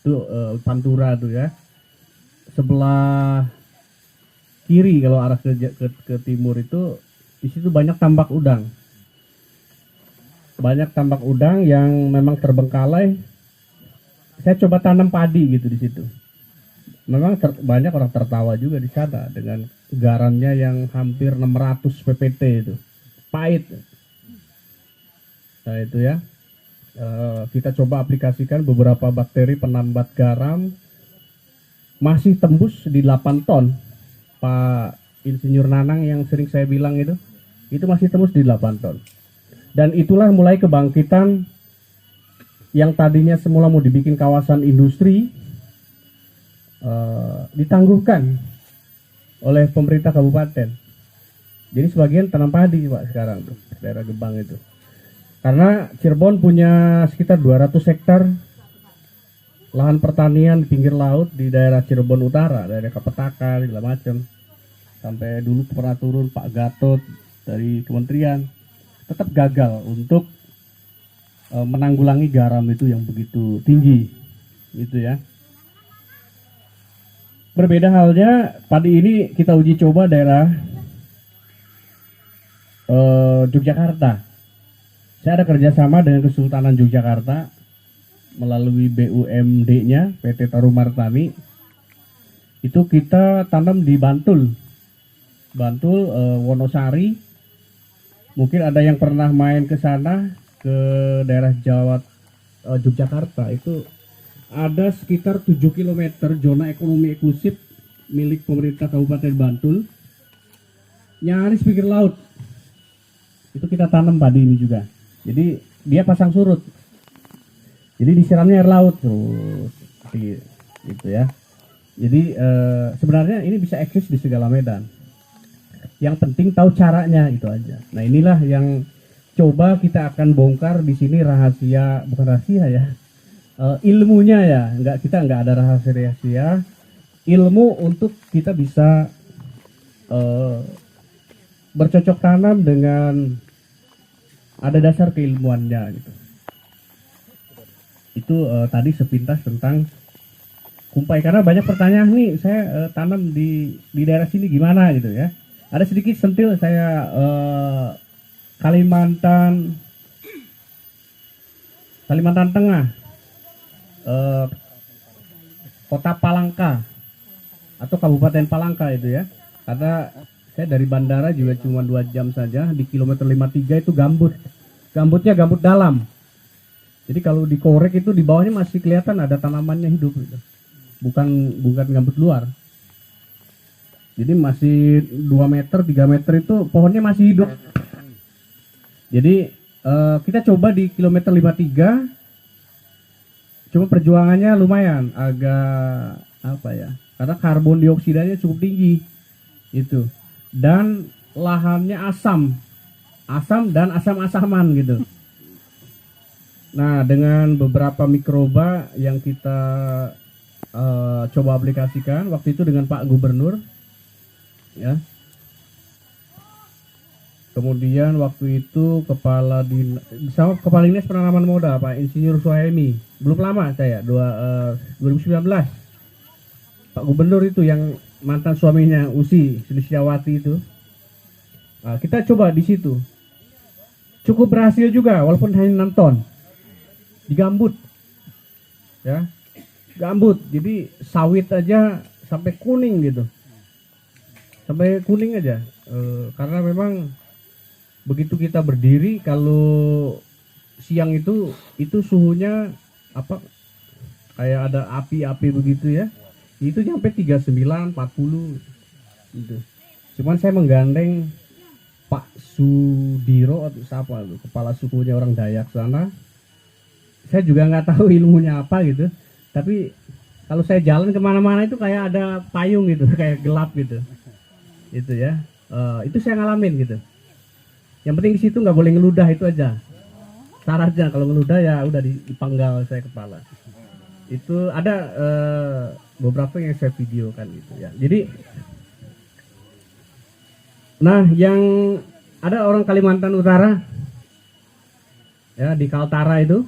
itu Pantura tuh ya. Sebelah kiri kalau arah ke timur itu di situ banyak tambak udang. Banyak tambak udang yang memang terbengkalai. Saya coba tanam padi gitu di situ. Memang banyak orang tertawa juga di sana dengan garamnya yang hampir 600 ppt itu. Pahit. Nah itu ya. Kita coba aplikasikan beberapa bakteri penambat garam, masih tembus di 8 ton. Pak Insinyur Nanang yang sering saya bilang itu masih tembus di 8 ton. Dan itulah mulai kebangkitan yang tadinya semula mau dibikin kawasan industri, ditangguhkan oleh pemerintah kabupaten. Jadi sebagian tanam padi Pak sekarang tuh, daerah Gebang itu. Karena Cirebon punya sekitar 200 hektar lahan pertanian di pinggir laut di daerah Cirebon Utara, daerah Kapetakan, segala macam. Sampai dulu pernah turun Pak Gatot dari kementerian, tetap gagal untuk menanggulangi garam itu yang begitu tinggi, gitu ya. Berbeda halnya padi ini kita uji coba daerah Yogyakarta. Saya ada kerjasama dengan Kesultanan Yogyakarta melalui BUMD-nya PT Tarumartani. Itu kita tanam di Bantul, Wonosari. Mungkin ada yang pernah main ke sana, ke daerah Yogyakarta. Itu ada sekitar 7 km zona ekonomi eksklusif milik pemerintah Kabupaten Bantul, nyaris pinggir laut. Itu kita tanam padi ini juga. Jadi dia pasang surut. Jadi disiramnya air laut terus, gitu ya. Jadi sebenarnya ini bisa eksis di segala medan. Yang penting tahu caranya, itu aja. Nah inilah yang coba kita akan bongkar di sini, rahasia, bukan rahasia ya, ilmunya ya. Kita nggak ada rahasia, ilmu untuk kita bisa bercocok tanam dengan ada dasar keilmuannya gitu. Itu tadi sepintas tentang kumpai, karena banyak pertanyaan nih, saya tanam di daerah sini gimana gitu ya. Ada sedikit sentil saya Kalimantan Tengah, Kota Palangka atau Kabupaten Palangka itu ya. Karena saya dari bandara juga cuma 2 jam saja, di kilometer 53 itu gambutnya gambut dalam. Jadi kalau dikorek itu di bawahnya masih kelihatan ada tanamannya hidup gitu. Bukan gambut luar. Jadi masih 2 meter, 3 meter itu pohonnya masih hidup. Jadi kita coba di kilometer 53, cuma perjuangannya lumayan, agak apa ya, karena karbon dioksidanya cukup tinggi itu. Dan lahannya asam dan asam-asaman gitu. Nah dengan beberapa mikroba yang kita coba aplikasikan waktu itu dengan Pak Gubernur ya. Kemudian waktu itu kepala dinas penanaman modal Pak Insinyur Suhaimi, belum lama saya 2019. Pak Gubernur itu yang mantan suaminya Usi Sulistiawati itu. Nah, kita coba di situ. Cukup berhasil juga walaupun hanya 6 ton. Di gambut. Ya. Gambut. Jadi sawit aja sampai kuning gitu. Sampai kuning aja. Karena memang begitu kita berdiri, kalau siang itu suhunya apa, kayak ada api-api begitu ya. Itu sampai 39, 40 gitu. Cuman saya menggandeng Pak Sudiro atau siapa itu, kepala sukunya orang Dayak sana. Saya juga nggak tahu ilmunya apa gitu. Tapi kalau saya jalan kemana-mana itu kayak ada payung gitu, kayak gelap gitu. Itu ya. Itu saya ngalamin gitu. Yang penting di situ nggak boleh ngeludah, itu aja. Syaratnya kalau ngeludah ya udah dipenggal saya kepala. Itu ada beberapa yang saya videokan gitu ya. Jadi nah yang ada orang Kalimantan Utara ya, di Kaltara itu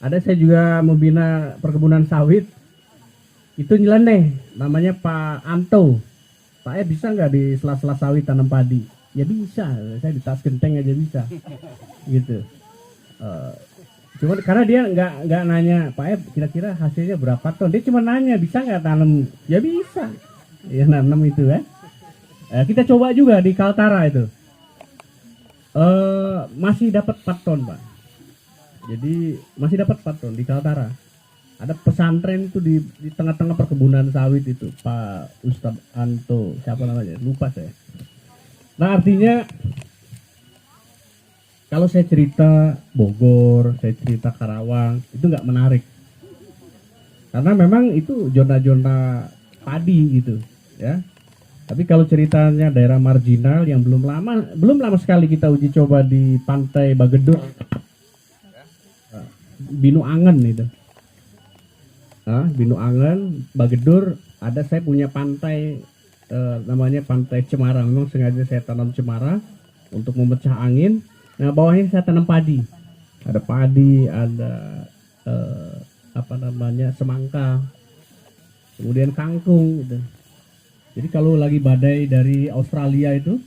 Ada saya juga membina perkebunan sawit, itu nyeleneh, namanya Pak Anto. Pak bisa nggak di sela-sela sawit tanam padi? Ya bisa, saya di tas genteng aja bisa, gitu. Cuma karena dia nggak nanya Pak kira-kira hasilnya berapa ton, dia cuma nanya bisa nggak tanam, ya bisa, ya nanam itu kan. Kita coba juga di Kaltara itu, masih dapat 4 ton Pak. Jadi masih dapat 4 ton di Kaltara. Ada pesantren itu di tengah-tengah perkebunan sawit itu, Pak Ustadz Anto, siapa namanya? Lupa saya. Nah artinya kalau saya cerita Bogor, saya cerita Karawang, itu nggak menarik. Karena memang itu zona-zona padi gitu, ya. Tapi kalau ceritanya daerah marginal yang belum lama sekali kita uji coba di Pantai Bagedor, Binu Angen itu. Binu Angen, Bagedor, ada saya punya pantai namanya Pantai Cemara. Memang sengaja saya tanam cemara untuk memecah angin. Nah bawahnya saya tanam padi. Ada padi, ada semangka, kemudian kangkung gitu. Jadi kalau lagi badai dari Australia itu,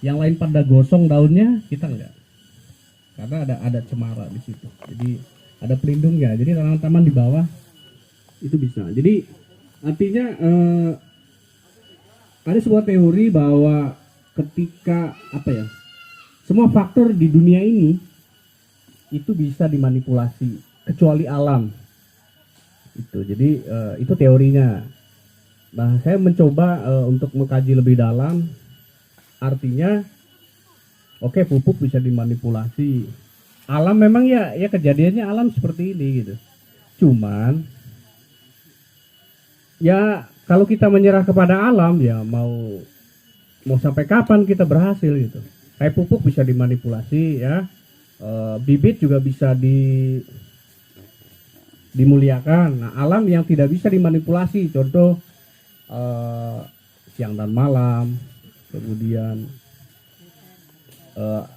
yang lain pada gosong daunnya, kita enggak. Karena ada cemara di situ. Jadi ada pelindungnya. Jadi tanaman-tanaman di bawah itu bisa. Jadi artinya ada sebuah teori bahwa ketika semua faktor di dunia ini itu bisa dimanipulasi kecuali alam. Itu. Jadi itu teorinya. Nah, saya mencoba untuk mengkaji lebih dalam. Artinya pupuk bisa dimanipulasi. Alam memang ya kejadiannya alam seperti ini gitu. Cuman ya kalau kita menyerah kepada alam ya mau sampai kapan kita berhasil gitu. Kayak pupuk bisa dimanipulasi ya, bibit juga bisa dimuliakan. Nah alam yang tidak bisa dimanipulasi, contoh siang dan malam, kemudian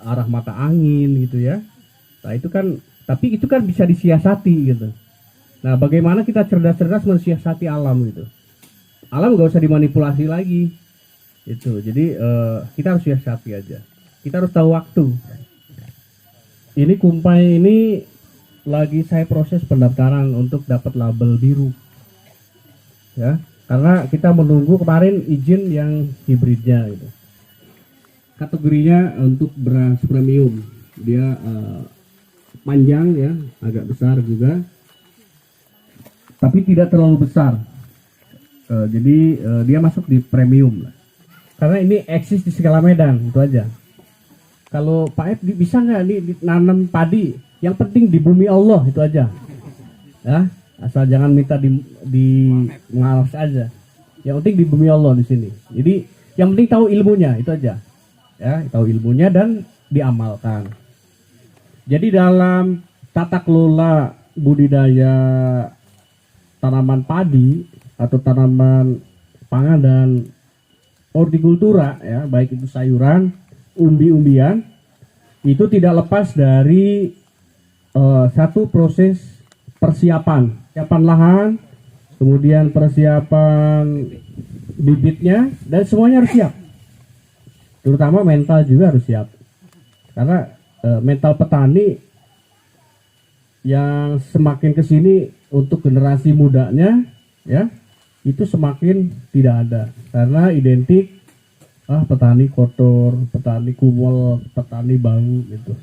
arah mata angin gitu ya. Nah itu kan, tapi itu kan bisa disiasati gitu. Nah, bagaimana kita cerdas-cerdas mensiasati alam gitu. Alam nggak usah dimanipulasi lagi. Itu. Jadi kita harus siasati aja. Kita harus tahu waktu. Ini kumpai ini lagi saya proses pendaftaran untuk dapat label biru. Ya, karena kita menunggu kemarin izin yang hibridnya gitu. Kategorinya untuk beras premium. Dia panjang ya, agak besar juga. Tapi tidak terlalu besar, jadi dia masuk di premium lah. Karena ini eksis di segala medan, itu aja. Kalau Pak Ed bisa nggak nih nanam padi? Yang penting di bumi Allah, itu aja. Ya, asal jangan minta di ngalas aja. Yang penting di bumi Allah di sini. Jadi yang penting tahu ilmunya, itu aja. Ya, tahu ilmunya dan diamalkan. Jadi dalam tata kelola budidaya tanaman padi atau tanaman pangan dan hortikultura ya, baik itu sayuran, umbi-umbian, itu tidak lepas dari satu proses persiapan lahan, kemudian persiapan bibitnya, dan semuanya harus siap. Terutama mental juga harus siap, karena mental petani yang semakin kesini untuk generasi mudanya ya itu semakin tidak ada, karena identik petani kotor, petani kumel, petani bau gitu.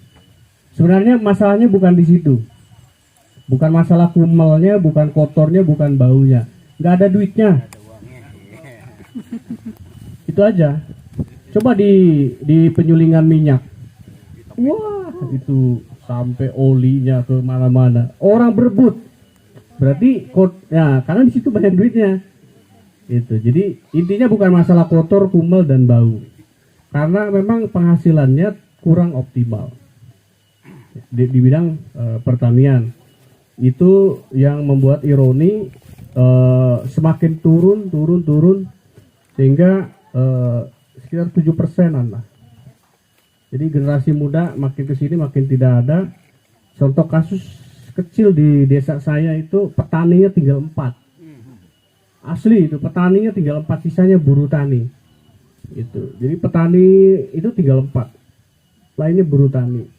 Sebenarnya masalahnya bukan di situ, bukan masalah kumelnya, bukan kotornya, bukan baunya, nggak ada duitnya. Itu aja. Coba di penyulingan minyak, wah itu sampai olinya ke mana-mana, orang berebut. Berarti ya karena di situ banyak duitnya. Itu. Jadi intinya bukan masalah kotor, kumel dan bau. Karena memang penghasilannya kurang optimal. Di bidang pertanian. Itu yang membuat ironi semakin turun sehingga sekitar 7%-an lah. Jadi generasi muda makin kesini makin tidak ada. Contoh kasus kecil di desa saya itu petaninya tinggal 4. Asli itu petaninya tinggal 4, sisanya buruh tani. Itu. Jadi petani itu tinggal 4. Lainnya buruh tani.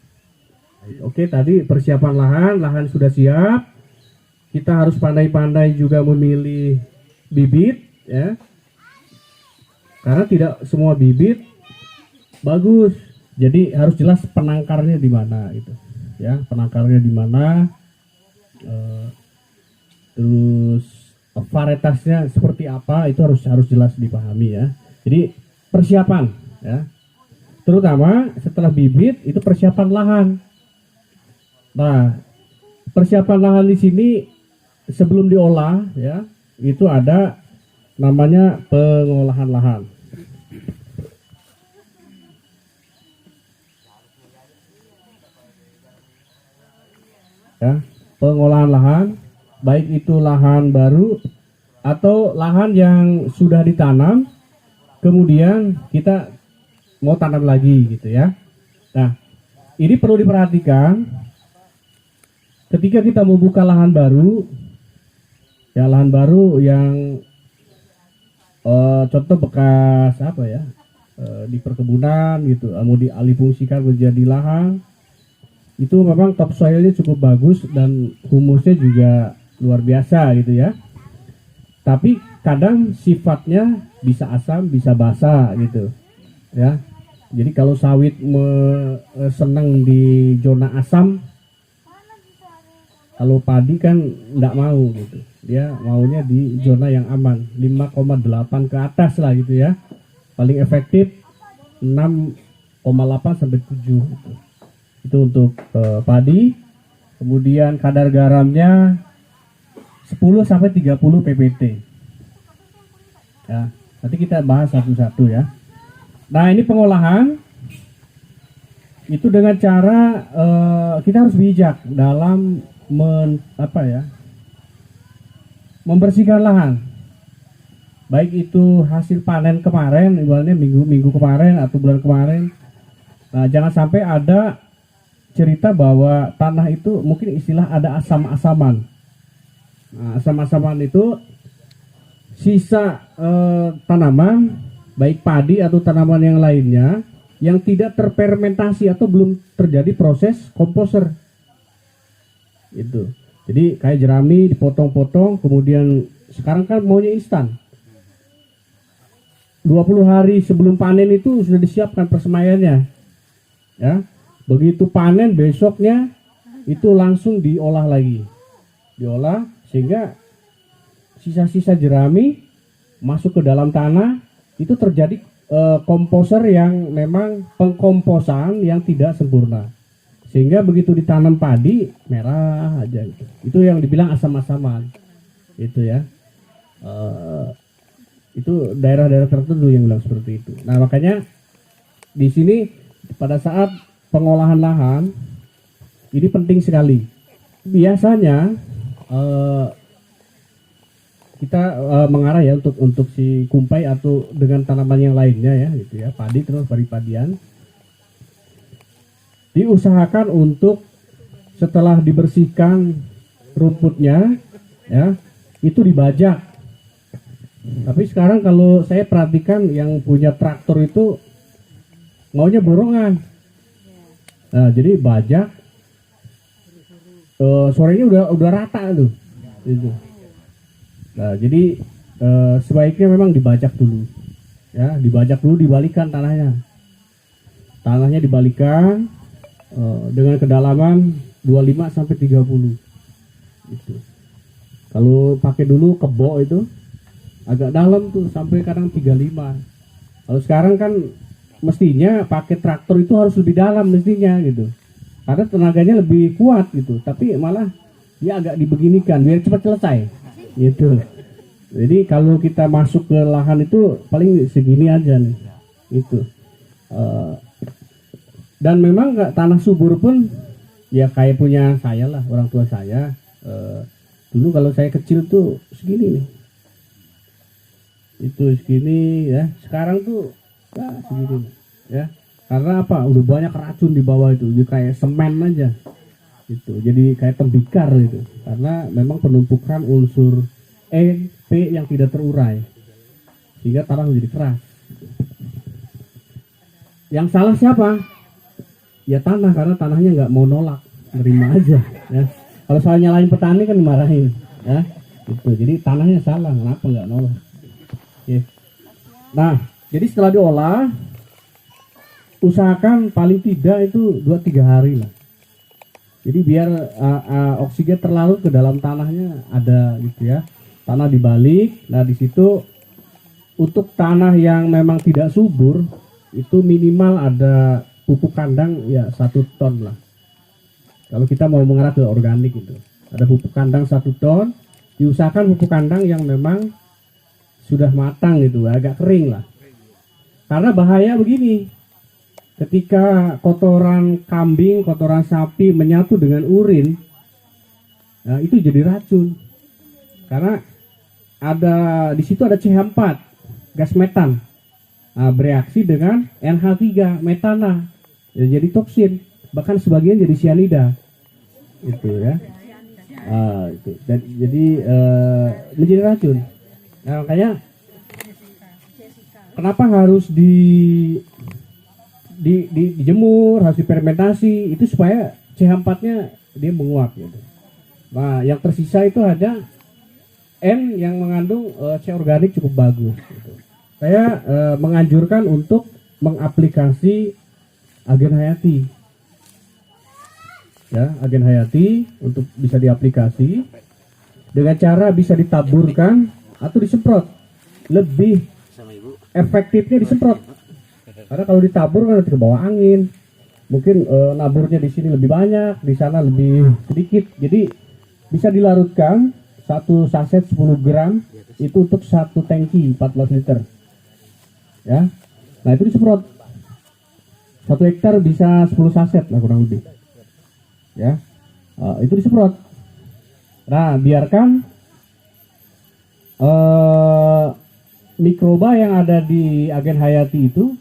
Oke, tadi persiapan lahan sudah siap. Kita harus pandai-pandai juga memilih bibit, ya. Karena tidak semua bibit bagus. Jadi harus jelas penangkarnya di mana itu. Ya, penangkarnya di mana. Terus varietasnya seperti apa itu harus jelas dipahami, ya. Jadi persiapan, ya. Terutama setelah bibit itu persiapan lahan. Nah, persiapan lahan di sini sebelum diolah, ya, itu ada namanya pengolahan lahan. Ya, pengolahan lahan, baik itu lahan baru atau lahan yang sudah ditanam, kemudian kita mau tanam lagi gitu, ya. Nah, ini perlu diperhatikan ketika kita membuka lahan baru, ya, lahan baru yang contoh bekas apa ya, di perkebunan gitu, mau dialihfungsikan menjadi lahan, itu memang topsoilnya cukup bagus dan humusnya juga luar biasa gitu, ya. Tapi kadang sifatnya bisa asam, bisa basah gitu, ya. Jadi kalau sawit senang di zona asam, kalau padi kan nggak mau gitu, dia maunya di zona yang aman, 5,8 ke atas lah gitu, ya. Paling efektif 6,8 sampai 7 gitu. Itu untuk padi. Kemudian kadar garamnya 10 sampai 30 ppt. Ya, nanti kita bahas satu-satu, ya. Nah, ini pengolahan itu dengan cara kita harus bijak dalam membersihkan lahan. Baik itu hasil panen kemarin, ibaratnya minggu kemarin atau bulan kemarin. Nah, jangan sampai ada cerita bahwa tanah itu mungkin istilah ada asam-asaman. Nah, asam-asaman itu sisa tanaman, baik padi atau tanaman yang lainnya, yang tidak terfermentasi atau belum terjadi proses komposer. Itu. Jadi kayak jerami dipotong-potong, kemudian sekarang kan maunya instan. 20 hari sebelum panen itu sudah disiapkan persemaiannya. Ya. Begitu panen besoknya itu langsung diolah lagi. Diolah sehingga sisa-sisa jerami masuk ke dalam tanah, itu terjadi komposer yang memang pengkomposan yang tidak sempurna. Sehingga begitu ditanam padi merah aja gitu. Itu yang dibilang asam-asaman. Itu, ya. Itu daerah-daerah tertentu yang bilang seperti itu. Nah, makanya di sini pada saat pengolahan lahan ini penting sekali. Biasanya kita mengarah ya untuk si kumpai atau dengan tanaman yang lainnya, ya, gitu, ya, padi terus padi-padian. Diusahakan untuk setelah dibersihkan rumputnya, ya, itu dibajak. Tapi sekarang kalau saya perhatikan yang punya traktor itu maunya borongan. Nah, jadi bajak, sorenya udah rata tuh, gitu. Nah, jadi sebaiknya memang dibajak dulu, ya, dibajak dulu, dibalikan tanahnya dibalikan dengan kedalaman 25 sampai 30 gitu. Kalau pakai dulu kebo itu agak dalam tuh, sampai kadang 35. Kalau sekarang kan mestinya pakai traktor itu harus lebih dalam mestinya gitu, karena tenaganya lebih kuat gitu, tapi malah dia agak dibeginikan biar cepat selesai gitu. Jadi kalau kita masuk ke lahan itu paling segini aja nih itu. Dan memang tanah subur pun ya kayak punya saya lah, orang tua saya. Dulu kalau saya kecil tuh segini nih, itu segini, ya. Sekarang tuh segini, ya. Karena apa? Udah banyak racun di bawah itu, jadi kayak semen aja. Itu jadi kayak tembikar gitu, karena memang penumpukan unsur E, P yang tidak terurai sehingga tanah menjadi keras. Yang salah siapa? Ya tanah, karena tanahnya nggak mau nolak, nerima aja. Ya. Kalau soal nyalain petani kan dimarahin, ya. Itu jadi tanahnya salah, kenapa nggak nolak? Oke. Nah, jadi setelah diolah, usahakan paling tidak itu 2-3 hari lah. Jadi biar oksigen terlarut ke dalam tanahnya ada gitu ya. Tanah dibalik. Nah di situ untuk tanah yang memang tidak subur itu minimal ada pupuk kandang ya 1 ton lah. Kalau kita mau mengarah ke organik itu, ada pupuk kandang 1 ton. Diusahakan pupuk kandang yang memang sudah matang gitu, agak kering lah. Karena bahaya begini, ketika kotoran kambing, kotoran sapi menyatu dengan urin, nah itu jadi racun. Karena ada di situ ada CH4, gas metan, nah, bereaksi dengan NH3, metana, ya, jadi toksin. Bahkan sebagian jadi cyanida, itu ya. Itu. Dan, jadi menjadi racun. Nah, makanya kenapa harus dijemur, harus difermentasi, itu supaya CH4-nya dia menguap gitu. Nah, yang tersisa itu ada N yang mengandung C organik cukup bagus gitu. Saya menganjurkan untuk mengaplikasi agen hayati. Ya, agen hayati untuk bisa diaplikasi dengan cara bisa ditaburkan atau disemprot. Lebih efektifnya disemprot. Karena kalau ditabur kan nanti ke bawah angin. Mungkin naburnya di sini lebih banyak, di sana lebih sedikit. Jadi bisa dilarutkan 1 saset 10 gram itu untuk 1 tangki 14 liter. Ya. Nah, itu disemprot. 1 hektar bisa 10 saset lah kurang lebih. Ya. Itu disemprot. Nah, biarkan mikroba yang ada di agen hayati itu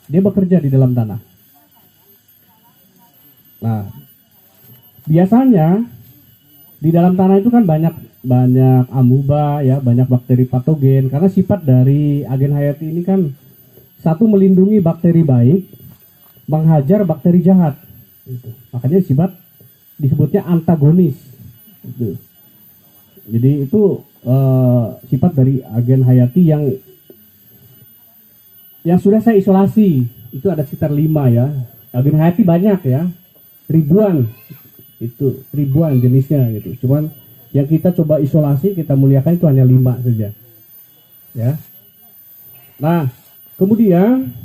dia bekerja di dalam tanah. Nah, biasanya di dalam tanah itu kan banyak amuba ya, banyak bakteri patogen, karena sifat dari agen hayati ini kan satu melindungi bakteri baik, menghajar bakteri jahat. Gitu. Makanya sifat disebutnya antagonis. Gitu. Jadi itu sifat dari agen hayati yang sudah saya isolasi itu ada sekitar 5 ya. Agen hayati banyak ya, ribuan jenisnya gitu. Cuman yang kita coba isolasi, kita muliakan itu hanya 5 saja. Ya. Nah, kemudian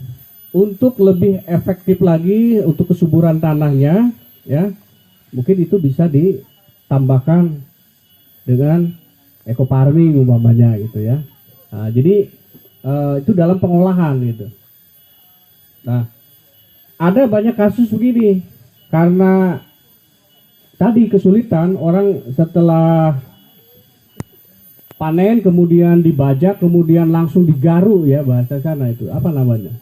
untuk lebih efektif lagi untuk kesuburan tanahnya, ya, mungkin itu bisa ditambahkan dengan ekofarming umpamanya gitu ya. Nah, jadi itu dalam pengolahan gitu. Nah, ada banyak kasus begini karena tadi kesulitan orang setelah panen kemudian dibajak kemudian langsung digaruk ya, bahasa sana itu apa namanya?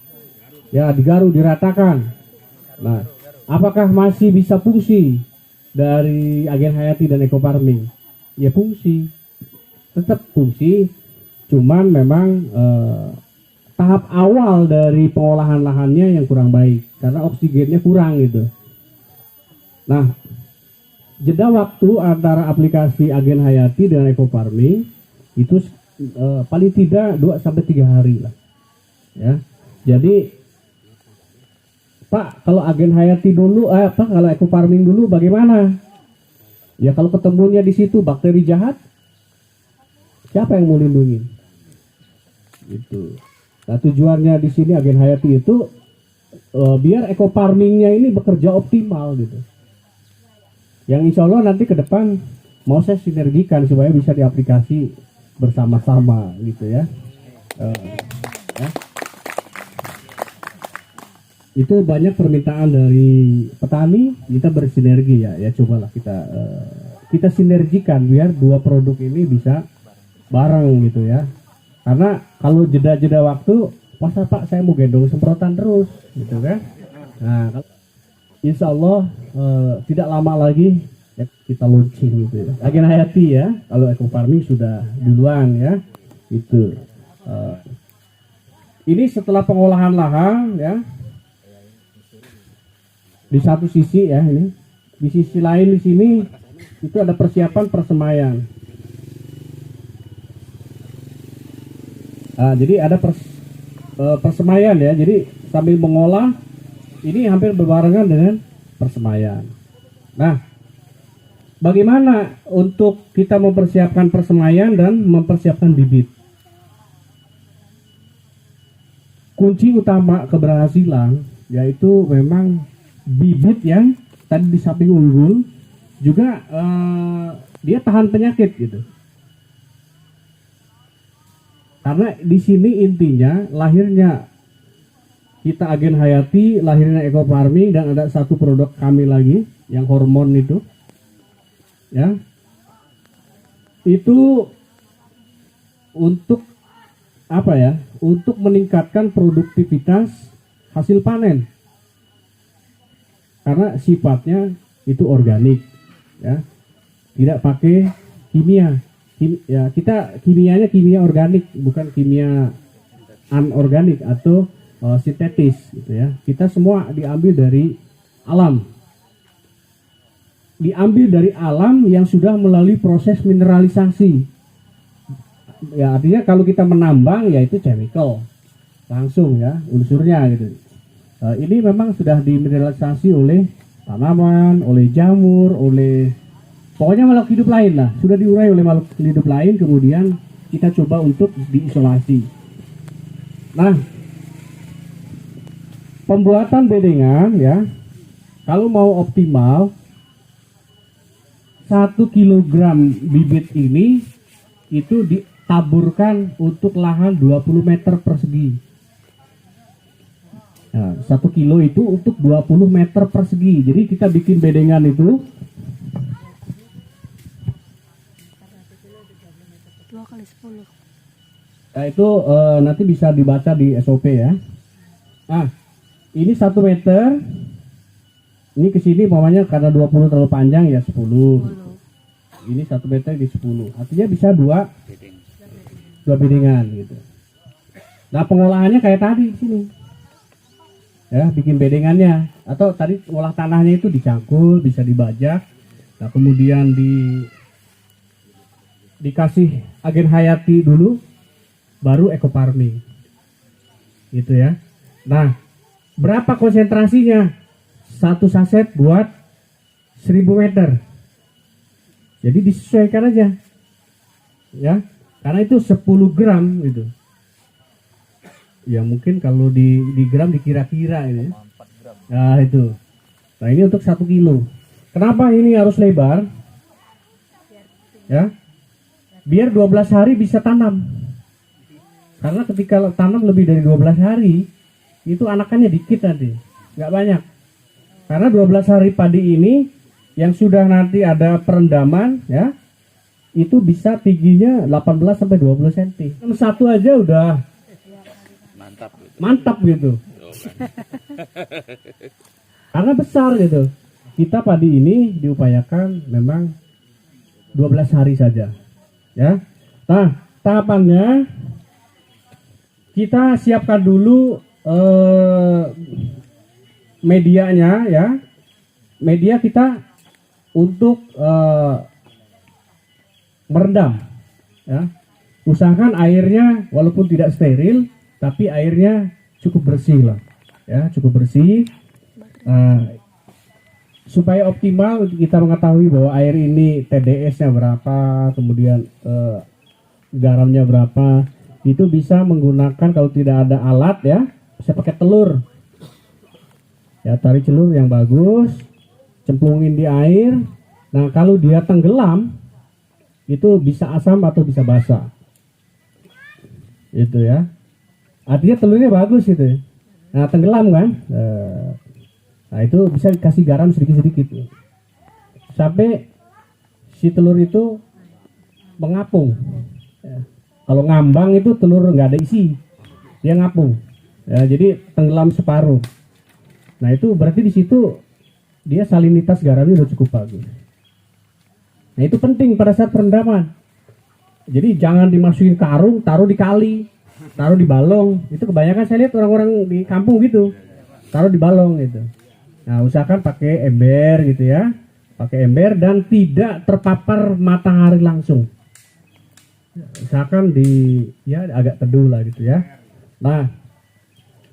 Ya, digaruk, diratakan. Nah, apakah masih bisa fungsi dari agen hayati dan ekofarming? Ya fungsi, tetap fungsi. Cuman memang tahap awal dari pengolahan lahannya yang kurang baik karena oksigennya kurang gitu. Nah, jeda waktu antara aplikasi agen hayati dan ekofarming itu paling tidak 2-3 hari lah. Ya. Jadi Pak, kalau agen hayati dulu, kalau ekofarming dulu bagaimana? Ya kalau ketemunya di situ bakteri jahat, siapa yang mau lindungi? Gitu. Nah, tujuannya di sini agen hayati itu biar ekofarmingnya ini bekerja optimal gitu. Yang insya Allah nanti ke depan mau saya sinergikan supaya bisa diaplikasi bersama-sama gitu ya. Ya. Itu banyak permintaan dari petani, kita bersinergi ya cobalah kita sinergikan biar 2 produk ini bisa bareng gitu ya. Karena kalau jeda-jeda waktu, masa Pak saya mau gendong semprotan terus gitu kan. Nah, insya Allah tidak lama lagi ya, kita launching gitu ya. Agen Hayati ya, kalau eco farming sudah duluan ya, itu. Ini setelah pengolahan lahan ya, di satu sisi ya ini, di sisi lain di sini itu ada persiapan persemaian. Jadi ada persemaian ya, jadi sambil mengolah ini hampir berbarengan dengan persemaian. Nah, bagaimana untuk kita mempersiapkan persemaian dan mempersiapkan bibit? Kunci utama keberhasilan yaitu memang bibit yang tadi di samping unggul juga dia tahan penyakit gitu. Karena di sini intinya lahirnya kita Agen Hayati, lahirnya eco farming, dan ada satu produk kami lagi yang hormon itu, ya, itu untuk apa ya? Untuk meningkatkan produktivitas hasil panen. Karena sifatnya itu organik, ya, tidak pakai kimia. Ya, kita kimianya kimia organik, bukan kimia anorganik atau sintetis gitu ya. Kita semua diambil dari alam. Diambil dari alam yang sudah melalui proses mineralisasi. Ya, artinya kalau kita menambang ya itu chemical. Langsung ya, unsurnya gitu. Ini memang sudah dimineralisasi oleh tanaman, oleh jamur, oleh pokoknya makhluk hidup lain lah, sudah diurai oleh makhluk hidup lain, kemudian kita coba untuk diisolasi. Nah, pembuatan bedengan ya, kalau mau optimal 1 kilogram bibit ini itu ditaburkan untuk lahan 20 meter persegi. Nah, 1 kilo itu untuk 20 meter persegi. Jadi kita bikin bedengan itu 2 kali 10. Nah, itu nanti bisa dibaca di SOP ya. Nah, ini 1 meter. Ini ke sini umpamanya karena 20 terlalu panjang ya 10. Ini 1 meter di 10. Artinya bisa 2 bedengan gitu. Nah, pengolahannya kayak tadi di sini. Ya, bikin bedengannya atau tadi olah tanahnya itu dicangkul, bisa dibajak. Nah, kemudian dikasih Agen Hayati dulu, baru eco farming gitu ya. Nah, berapa konsentrasinya? 1 saset buat 1000 meter. Jadi disesuaikan aja ya, karena itu 10 gram gitu ya, mungkin kalau di gram dikira-kira ini. Nah itu, nah ini untuk 1 kilo. Kenapa ini harus lebar ya? Biar 12 hari bisa tanam. Karena ketika tanam lebih dari 12 hari itu anakannya dikit nanti, nggak banyak. Karena 12 hari padi ini yang sudah nanti ada perendaman ya, itu bisa tingginya 18 sampai 20 cm. Satu aja udah mantap gitu. Karena besar gitu. Kita padi ini diupayakan memang 12 hari saja ya. Nah, tahapannya kita siapkan dulu medianya ya. Media kita untuk merendam ya. Usahakan airnya walaupun tidak steril, tapi airnya cukup bersih lah ya, cukup bersih supaya optimal kita mengetahui bahwa air ini TDS-nya berapa, kemudian garamnya berapa. Itu bisa menggunakan, kalau tidak ada alat ya, bisa pakai telur ya, tarik telur yang bagus, cemplungin di air. Nah, kalau dia tenggelam itu bisa asam atau bisa basah itu ya. Artinya telurnya bagus gitu. Nah, tenggelam kan. Nah, itu bisa dikasih garam sedikit-sedikit sampai si telur itu mengapung ya. Kalau ngambang itu telur nggak ada isi, dia ngapung ya, jadi tenggelam separuh. Nah, itu berarti di situ dia salinitas garamnya udah cukup bagus. Nah itu penting pada saat perendaman. Jadi jangan dimasukin karung, taruh di kali, taruh di balong. Itu kebanyakan saya lihat orang-orang di kampung gitu, taruh di balong gitu. Nah usahakan pakai ember gitu ya, pakai ember dan tidak terpapar matahari langsung. Usahakan di ya agak teduh lah gitu ya. Nah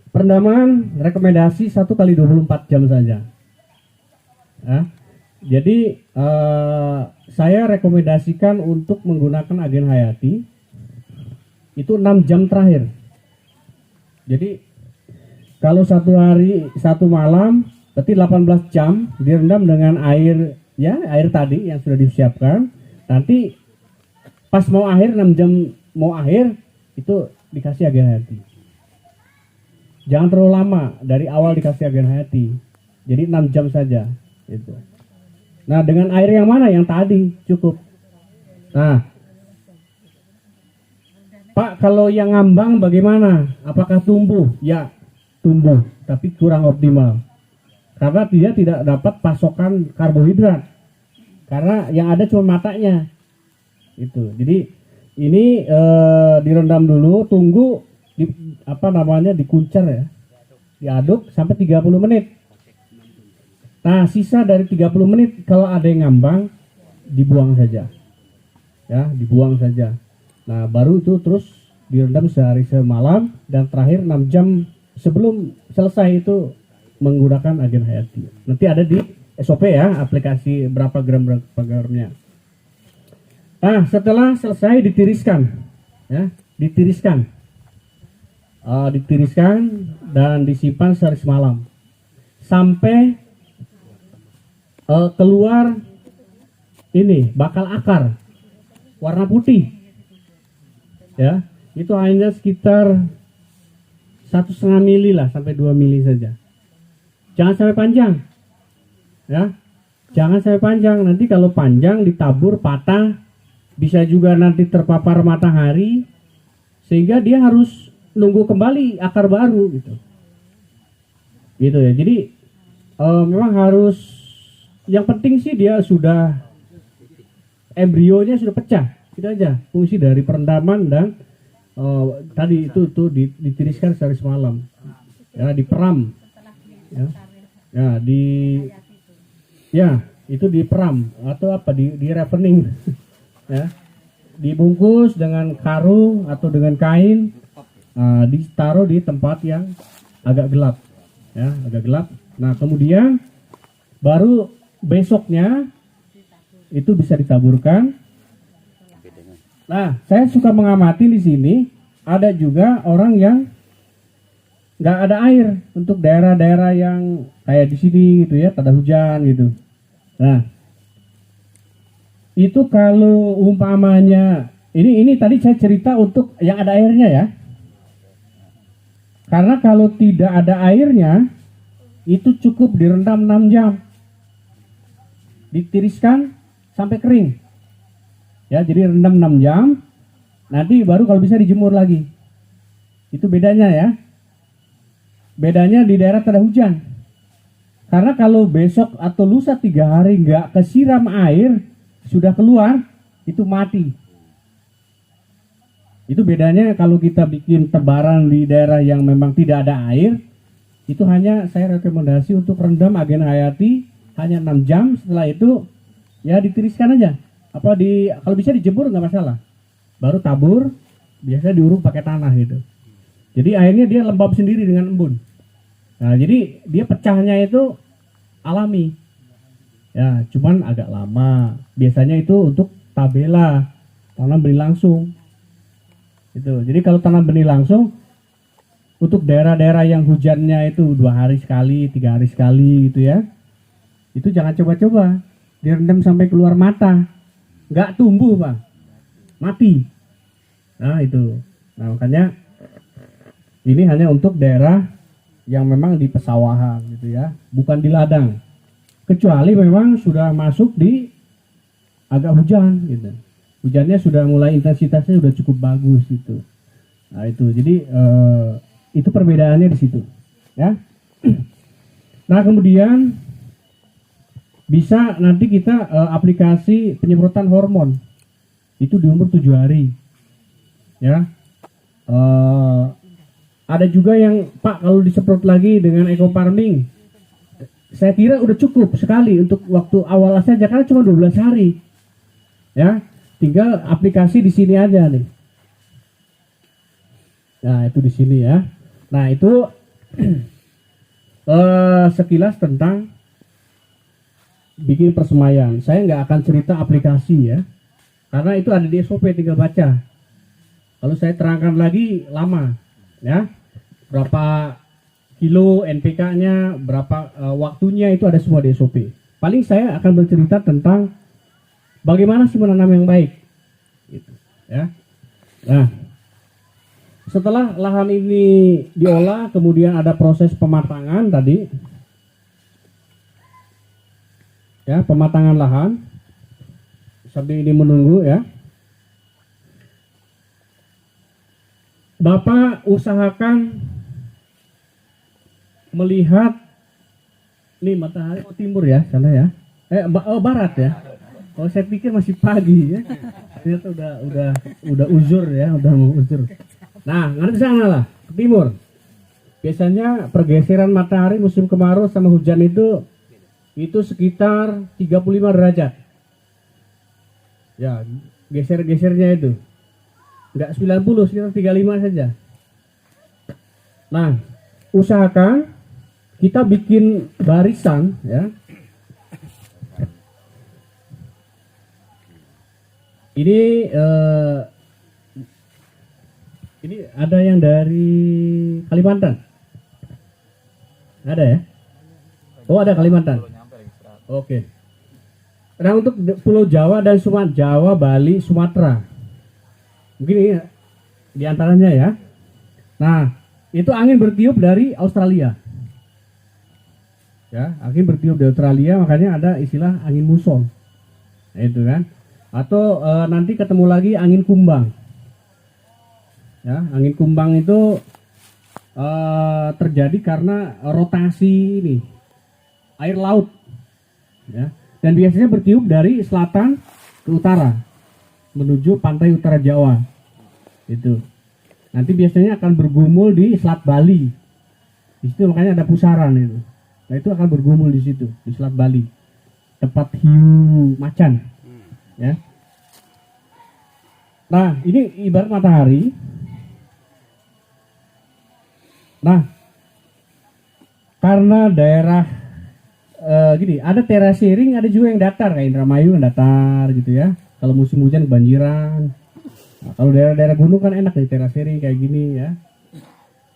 perendaman rekomendasi 1 kali 24 jam saja. Ya. Jadi saya rekomendasikan untuk menggunakan agen hayati itu 6 jam terakhir. Jadi kalau 1 hari 1 malam berarti 18 jam direndam dengan air ya, air tadi yang sudah disiapkan. Nanti pas mau akhir 6 jam mau akhir itu dikasih agen hayati. Jangan terlalu lama dari awal dikasih agen hayati. Jadi 6 jam saja gitu. Nah, dengan air yang mana? Yang tadi cukup. Nah, Pak, kalau yang ngambang bagaimana? Apakah tumbuh? Ya, tumbuh, tapi kurang optimal. Karena dia tidak dapat pasokan karbohidrat. Karena yang ada cuma matanya. Itu. Jadi ini direndam dulu, tunggu dikuncer ya. Diaduk sampai 30 menit. Nah, sisa dari 30 menit kalau ada yang ngambang dibuang saja. Ya, dibuang saja. Nah, baru itu terus direndam sehari semalam dan terakhir 6 jam sebelum selesai itu menggunakan agen hayati. Nanti ada di SOP ya, aplikasi berapa gramnya. Nah, setelah selesai ditiriskan, ya, ditiriskan dan disimpan sehari semalam sampai keluar ini bakal akar warna putih, ya, itu hanya sekitar 1,5 mili lah sampai 2 mili saja. Jangan sampai panjang, ya, jangan sampai panjang. Nanti kalau panjang ditabur patah. Bisa juga nanti terpapar matahari sehingga dia harus nunggu kembali akar baru gitu. Gitu ya. Jadi memang harus, yang penting sih dia sudah embrionya sudah pecah. Itu aja fungsi dari perendaman dan tadi itu ditiriskan sehari semalam. Ya, diperam. Ya. Itu diperam atau apa di ravening. Ya, dibungkus dengan karung atau dengan kain, ditaruh di tempat yang agak gelap, ya, agak gelap. Nah, kemudian baru besoknya itu bisa ditaburkan. Nah, saya suka mengamati di sini ada juga orang yang nggak ada air untuk daerah-daerah yang kayak di sini gitu ya, tak ada hujan gitu. Nah, itu kalau umpamanya ini tadi saya cerita untuk yang ada airnya ya. Karena kalau tidak ada airnya itu cukup direndam 6 jam. Ditiriskan sampai kering. Ya, jadi rendam 6 jam. Nanti baru kalau bisa dijemur lagi. Itu bedanya ya. Bedanya di daerah tak ada hujan. Karena kalau besok atau lusa 3 hari nggak kesiram air, sudah keluar, itu mati. Itu bedanya kalau kita bikin tebaran di daerah yang memang tidak ada air, itu hanya saya rekomendasi untuk rendam agen hayati hanya 6 jam. Setelah itu ya ditiriskan aja. Kalau bisa dijemur nggak masalah. Baru tabur, biasanya diuruk pakai tanah gitu. Jadi airnya dia lembab sendiri dengan embun. Nah, jadi dia pecahnya itu alami. Ya, cuman agak lama. Biasanya itu untuk tabela, tanam benih langsung. Itu. Jadi kalau tanam benih langsung untuk daerah-daerah yang hujannya itu 2 hari sekali, 3 hari sekali gitu ya. Itu jangan coba-coba. Direndam sampai keluar mata. Nggak tumbuh, Pak. Mati. Nah, itu. Nah, makanya ini hanya untuk daerah yang memang di pesawahan gitu ya, bukan di ladang. Kecuali memang sudah masuk di agak hujan gitu. Hujannya sudah mulai intensitasnya sudah cukup bagus gitu. Nah itu, jadi itu perbedaannya di situ, ya. Nah kemudian bisa nanti kita aplikasi penyemprotan hormon itu di umur 7 hari ya. Ada juga yang Pak kalau disemprot lagi dengan eco farming, saya kira udah cukup sekali untuk waktu awal saja karena cuma 12 hari ya, tinggal aplikasi di sini aja nih. Nah itu di sini ya. Nah itu sekilas tentang bikin persemaian. Saya nggak akan cerita aplikasi ya, karena itu ada di SOP, tinggal baca. Kalau saya terangkan lagi lama ya, berapa kilo NPK-nya, berapa waktunya, itu ada semua di SOP. Paling saya akan bercerita tentang bagaimana sih menanam yang baik gitu, ya. Nah setelah lahan ini diolah, kemudian ada proses pematangan tadi ya, pematangan lahan sambil ini menunggu ya. Bapak usahakan melihat nih matahari timur ya sana ya, barat ya. Kalau saya pikir masih pagi ya, ternyata udah uzur ya, udah mau uzur. Nah ngadep sana lah, ke timur. Biasanya pergeseran matahari musim kemarau sama hujan itu sekitar 35 derajat. Ya, geser-gesernya itu. Enggak 90, sekitar 35 saja. Nah, usahakan kita bikin barisan ya. Ini ada yang dari Kalimantan. Ada ya? Oh, ada Kalimantan. Oke. Nah, untuk Pulau Jawa dan Sumatera, Jawa, Bali, Sumatera. Mungkin ini di antaranya ya. Nah, itu angin bertiup dari Australia. Ya, angin bertiup dari Australia, makanya ada istilah angin muson. Nah, itu kan. Atau nanti ketemu lagi angin kumbang. Ya, angin kumbang itu terjadi karena rotasi ini air laut. Ya. Dan biasanya bertiup dari selatan ke utara menuju pantai utara Jawa. Itu. Nanti biasanya akan bergumul di Selat Bali. Di situ makanya ada pusaran itu. Nah, itu akan bergumul di situ, di Selat Bali. Tempat hiu macan. Ya. Nah, ini ibarat matahari. Nah, karena daerah gini, ada terasering, ada juga yang datar kayak Indramayu yang datar gitu ya. Kalau musim hujan kebanjiran. Nah, kalau daerah-daerah gunung kan enak nih terasering kayak gini ya.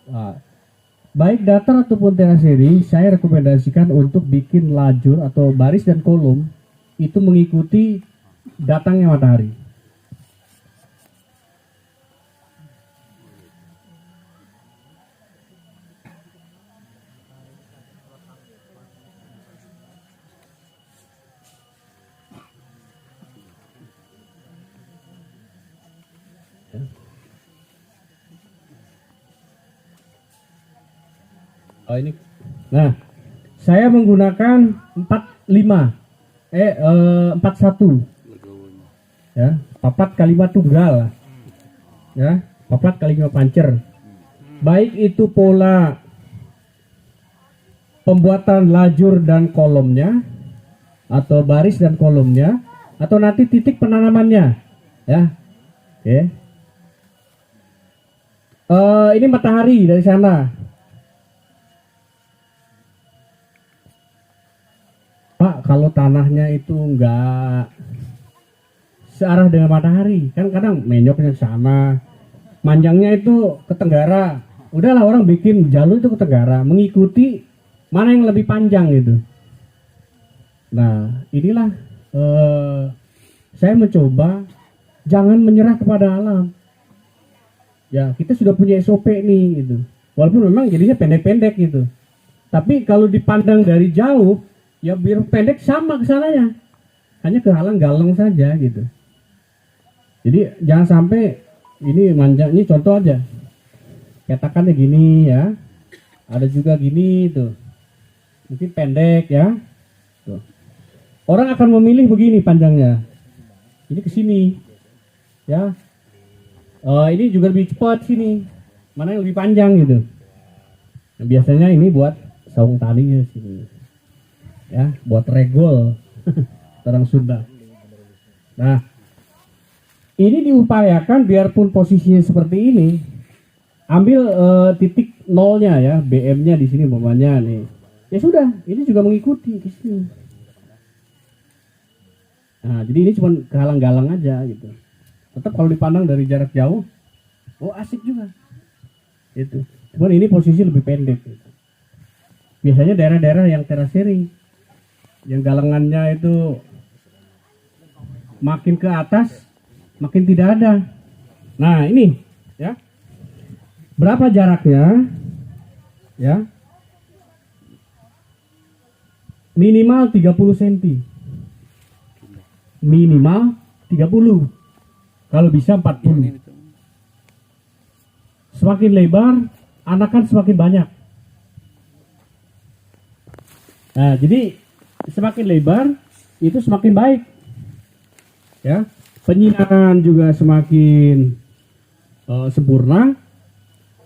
Nah, baik datar ataupun terasering, saya rekomendasikan untuk bikin lajur atau baris dan kolom itu mengikuti datangnya matahari. Oh ini. Nah, saya menggunakan 45 41 ya, papat kalimat tunggal ya, papat kalimat pancer. Baik itu pola pembuatan lajur dan kolomnya atau baris dan kolomnya atau nanti titik penanamannya ya. Oke. Ini matahari dari sana. Pak, kalau tanahnya itu enggak searah dengan matahari, kan kadang menyoknya ke sana, manjangnya itu ke tenggara. Udahlah, orang bikin jalur itu ke tenggara, mengikuti mana yang lebih panjang gitu. Nah, inilah saya mencoba jangan menyerah kepada alam. Ya, kita sudah punya SOP nih gitu. Walaupun memang jadinya pendek-pendek gitu. Tapi kalau dipandang dari jauh, ya biar pendek sama kesananya, hanya kehalang-galang saja gitu. Jadi jangan sampai ini manjang, ini contoh aja, petakannya gini ya, ada juga gini tuh, mungkin pendek ya. Tuh. orang akan memilih begini panjangnya. Ini ke sini. Ya. Ini juga lebih cepat sini. Mana yang lebih panjang gitu. Nah, biasanya ini buat saung talinya sini. Ya, buat regol. Orang Sunda. Nah, ini diupayakan biarpun posisinya seperti ini, ambil titik nolnya ya, BM-nya di sini umpamanya nih. Ya sudah, ini juga mengikuti ke sini. Nah, jadi ini cuma galang-galang aja gitu. Tetap kalau dipandang dari jarak jauh, oh asik juga. Itu. Cuman ini posisi lebih pendek gitu. Biasanya daerah-daerah yang terasering, yang galangannya itu makin ke atas, makin tidak ada. Nah, ini ya. Berapa jaraknya? Ya. Minimal 30 cm. Minimal 30. Kalau bisa 40. Semakin lebar, anakan semakin banyak. Nah, jadi semakin lebar itu semakin baik. Ya, penyinaran juga semakin sempurna.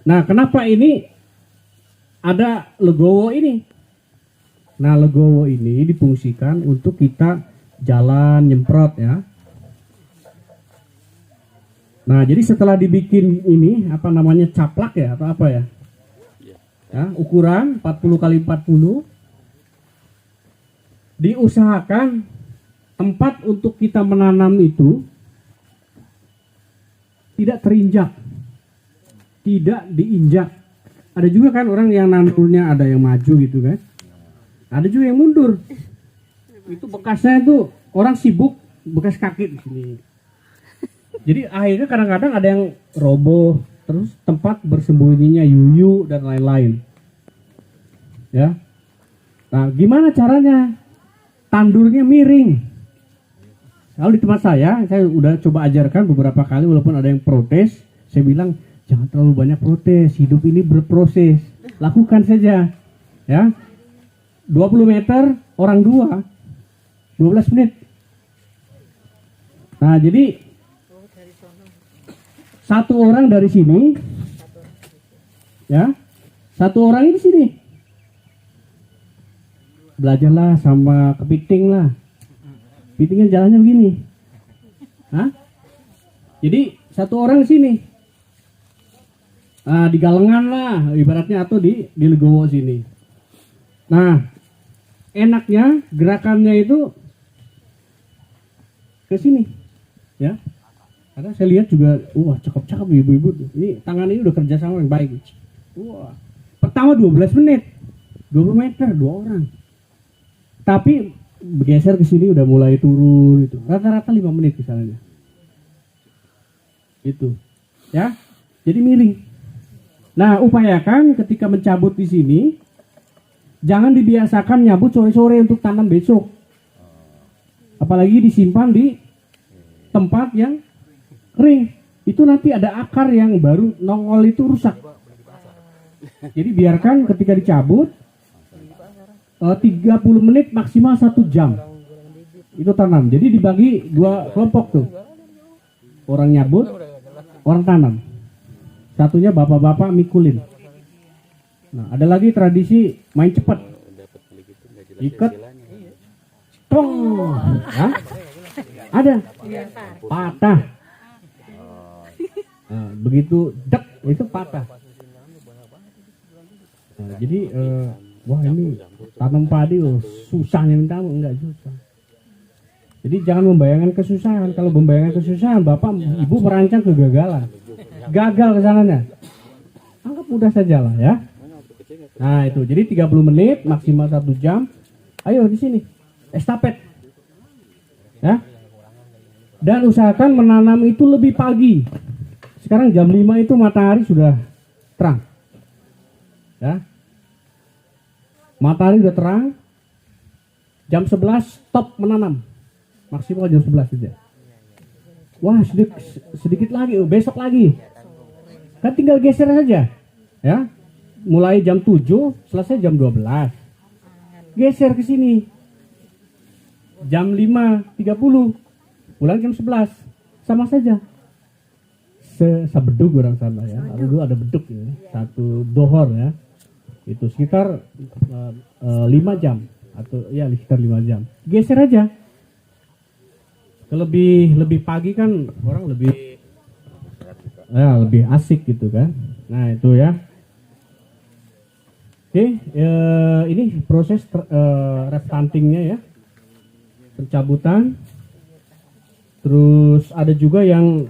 Nah, kenapa ini ada legowo ini? Nah, legowo ini difungsikan untuk kita jalan nyemprot ya. Nah, jadi setelah dibikin ini apa namanya caplak ya atau apa ya? Ya, ukuran 40 kali 40 diusahakan tempat untuk kita menanam itu tidak terinjak, tidak diinjak. Ada juga kan orang yang nanamnya ada yang maju gitu kan, ada juga yang mundur. Itu bekasnya itu orang sibuk bekas kaki di sini. Jadi akhirnya kadang-kadang ada yang roboh, terus tempat bersembunyinya yuyu dan lain-lain. Ya. Nah, gimana caranya? Tandurnya miring. Kalau di tempat saya udah coba ajarkan beberapa kali walaupun ada yang protes, saya bilang jangan terlalu banyak protes, hidup ini berproses. Lakukan saja. Ya. 20 meter orang dua, 12 menit. Nah, jadi satu orang dari sini, ya, satu orang ini sini, belajarlah sama kepiting lah. Kepitingnya jalannya begini, hah? Jadi satu orang di sini, di galengan lah, ibaratnya atau di legowo sini. Nah, enaknya gerakannya itu ke sini, ya. Karena saya lihat juga, wah cakep-cakep ibu-ibu. Ini tangan ini udah kerja sama yang baik. Wah, pertama 12 menit, 20 meter, 2 orang. Tapi bergeser ke sini udah mulai turun itu. Rata-rata 5 menit misalnya. Itu, ya. Jadi miring. Nah, upayakan ketika mencabut di sini, jangan dibiasakan nyabut sore-sore untuk tanam besok. Apalagi disimpan di tempat yang kering, itu nanti ada akar yang baru nongol itu rusak. Jadi biarkan ketika dicabut 30 menit maksimal 1 jam itu tanam. Jadi dibagi 2 kelompok tuh, orang nyabut, orang tanam. Satunya bapak-bapak mikulin. Nah, ada lagi tradisi main cepat, ikat, tong, hah? Ada, patah. Nah, begitu dek itu patah. Nah, jadi wah ini tanam padi susahnya minta ampun, enggak susah. Jadi jangan membayangkan kesusahan. Kalau membayangkan kesusahan, bapak ibu merancang kegagalan, gagal kesananya. Anggap mudah saja lah ya. Nah itu jadi 30 menit maksimal 1 jam. Ayo di sini estafet ya. Dan usahakan menanam itu lebih pagi. Sekarang jam 5 itu matahari sudah terang. Ya. Matahari sudah terang. Jam 11 stop menanam. Maksimal jam 11 saja. Wah, sedikit lagi, besok lagi. Kan tinggal geser saja. Ya. Mulai jam 7, selesai jam 12. Geser ke sini. jam 5.30, pulang jam 11, sama saja. Sebeduk orang sana ya. Lalu ada beduk ya, satu dohor ya. Itu sekitar 5 jam atau ya sekitar 5 jam. Geser aja. Lebih pagi kan orang lebih asik gitu kan. Nah, itu ya. Oke, ini proses replantingnya ya. Pencabutan. Terus ada juga yang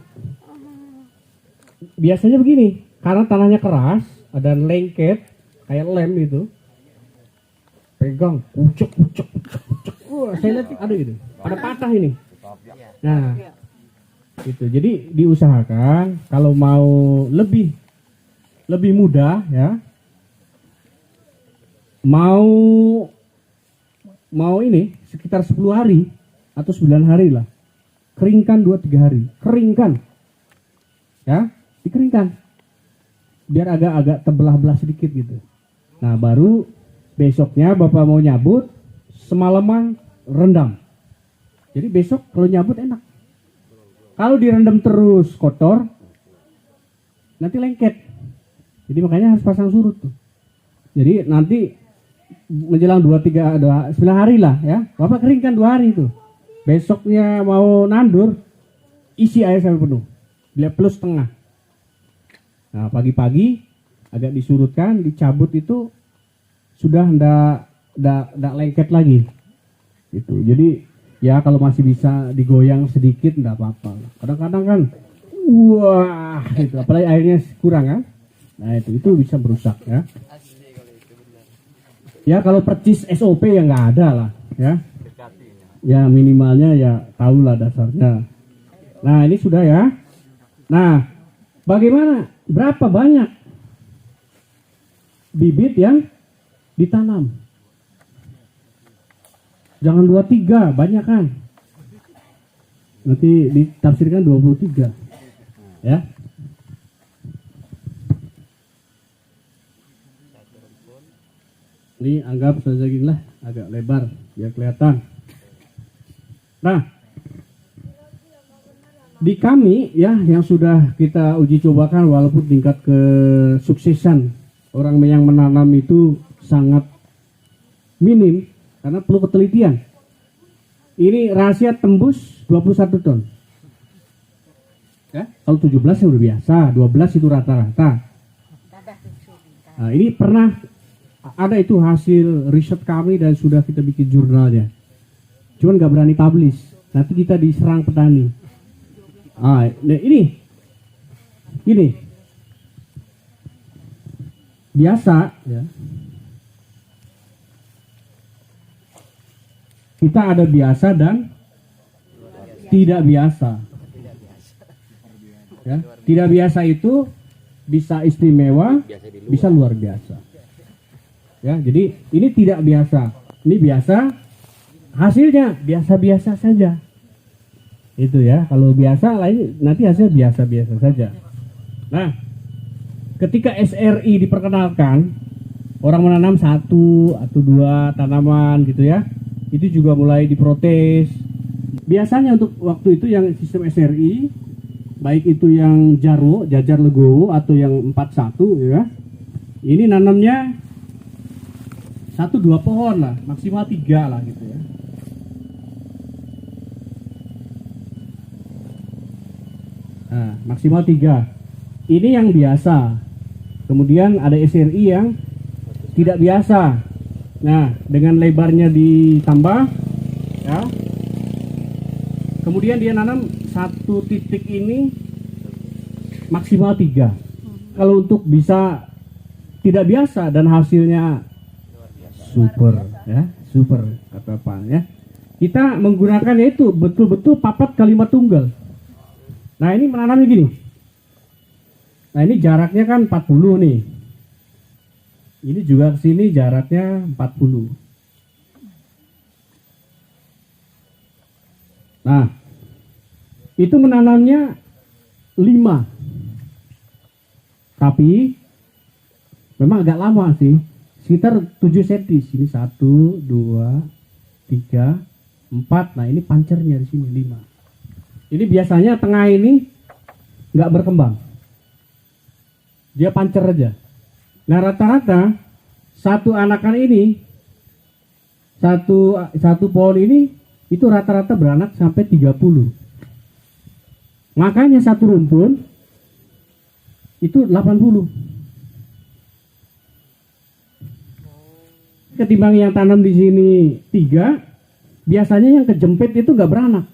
biasanya begini, karena tanahnya keras, ada lengket kayak lem gitu. Pegang, ucek. Wah, saya lihat ada gitu. Ada patah ini. Nah, itu. Jadi diusahakan kalau mau lebih mudah ya. Mau ini sekitar 10 hari atau 9 hari lah. Keringkan 2-3 hari. Keringkan. Ya, dikeringkan. Biar agak terbelah-belah sedikit gitu. Nah, baru besoknya Bapak mau nyabut, semalaman rendam. Jadi besok kalau nyabut enak. Kalau direndam terus kotor, nanti lengket. Jadi makanya harus pasang surut tuh. Jadi nanti menjelang 9 hari lah ya. Bapak keringkan 2 hari itu. Besoknya mau nandur, isi air sampai penuh. Bila plus setengah. Nah, pagi-pagi agak disurutkan, dicabut itu sudah ndak lengket lagi. Gitu. Jadi ya kalau masih bisa digoyang sedikit ndak apa-apa. Kadang-kadang kan wah, itu apalagi airnya kurang kan. Nah, itu bisa merusak ya. Ya kalau percis SOP ya nggak ada lah ya. Ya minimalnya ya tahulah dasarnya. Nah, ini sudah ya. Nah, bagaimana? Berapa banyak bibit yang ditanam? Jangan 23, banyak kan? Nanti ditafsirkan 23. Ya. Ini anggap saja gini lah, agak lebar biar kelihatan. Nah, di kami ya yang sudah kita uji cobakan walaupun tingkat kesuksesan orang yang menanam itu sangat minim karena perlu ketelitian. Ini rahasia tembus 21 ton. Ya, kalau 17 ya udah biasa, 12 itu rata-rata. Nah, ini pernah ada itu hasil riset kami dan sudah kita bikin jurnalnya. Cuman nggak berani publish. Nanti kita diserang petani. Ah, nah ini biasa ya. Kita ada biasa dan tidak biasa. Ya, tidak biasa itu bisa istimewa, bisa luar biasa. Ya, jadi ini tidak biasa. Ini biasa, hasilnya biasa-biasa saja. Itu ya, kalau biasa lain nanti hasil biasa-biasa saja. Nah, ketika SRI diperkenalkan, orang menanam 1 atau 2 tanaman gitu ya, itu juga mulai diprotes. Biasanya untuk waktu itu yang sistem SRI, baik itu yang Jarwo, Jajar Legowo atau yang 41 ya, ini nanamnya 1-2 pohon lah, maksimal 3 lah gitu ya. Nah, maksimal 3. Ini yang biasa. Kemudian ada SRI yang tidak biasa. Nah, dengan lebarnya ditambah ya. Kemudian dia nanam 1 titik ini maksimal 3. Kalau untuk bisa tidak biasa dan hasilnya super ya, super kata Pak ya. Kita menggunakan yaitu betul-betul papat kalimat tunggal. Nah, ini menanamnya gini. Nah, ini jaraknya kan 40 nih. Ini juga ke sini jaraknya 40. Nah, itu menanamnya 5. Tapi memang agak lama sih. Sekitar 7 cm. Sini 1, 2, 3, 4. Nah ini pancernya di sini 5. Ini biasanya tengah ini nggak berkembang, dia pancer aja. Nah rata-rata satu anakan ini, satu pohon ini itu rata-rata beranak sampai 30. Makanya satu rumpun itu 80. Ketimbang yang tanam di sini 3, biasanya yang kejempit itu nggak beranak,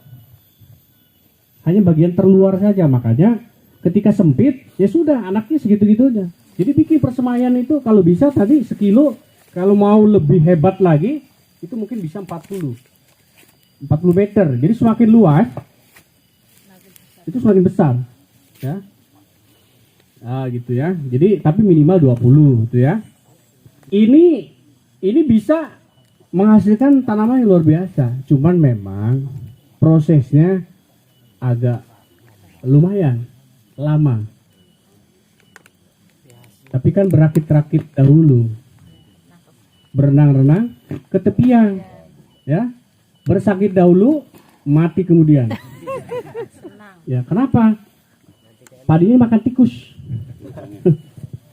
hanya bagian terluar saja. Makanya ketika sempit ya sudah anaknya segitu-gitunya. Jadi bikin persemaian itu kalau bisa tadi sekilo, kalau mau lebih hebat lagi itu mungkin bisa 40 meter. Jadi semakin luas itu semakin besar ya. Nah, gitu ya. Jadi tapi minimal 20 gitu ya. Ini bisa menghasilkan tanaman yang luar biasa. Cuman memang prosesnya agak lumayan lama. Tapi kan berakit-rakit dahulu, berenang-renang ke tepian, ya, bersakit dahulu, mati kemudian. Ya, kenapa? Padinya makan tikus,